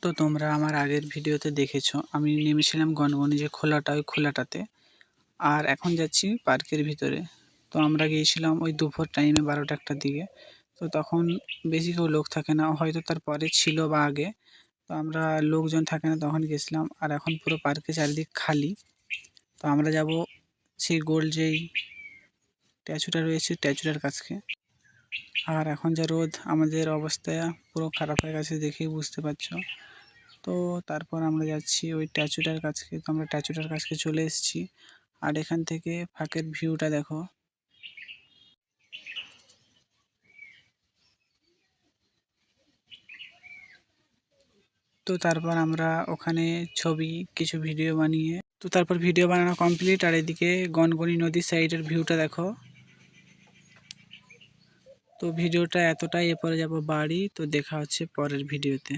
তো তোমরা আমার আগের ভিডিওতে দেখেছো আমি নেমেছিলাম গনগনি যে খোলাটা ওই খোলাটাতে। আর এখন যাচ্ছি পার্কের ভিতরে। তো আমরা গিয়েছিলাম ওই দুপুর টাইমে 12টা 1টার দিকে। তো তখন বেশি কেউ লোক থাকে না, হয়তো তারপরে ছিল বা আগে। তো আমরা লোকজন থাকে না তখন গেছিলাম, আর এখন পুরো পার্কে চারিদিক খালি। তো আমরা যাব সেই গোল যেই স্ট্যাচুটা রয়েছে স্ট্যাচুটার কাছে। আর এখন যা রোদ, আমাদের অবস্থা পুরো খারাপ হয়ে গেছে দেখেই বুঝতে পারছো। তো তারপর আমরা যাচ্ছি ওই স্ট্যাচুটার কাছে। তো আমরা স্ট্যাচুটার কাছে চলে এসেছি। আর এখান থেকে ফাঁকের ভিউটা দেখো। তো তারপর আমরা ওখানে কিছু ভিডিও বানিয়ে তারপর ভিডিও বানানো কমপ্লিট। আর এদিকে গনগনি নদীর সাইডের ভিউটা দেখো। তো ভিডিওটা এতটাই, এরপরে যাব বাড়ি। তো দেখা হচ্ছে পরের ভিডিওতে।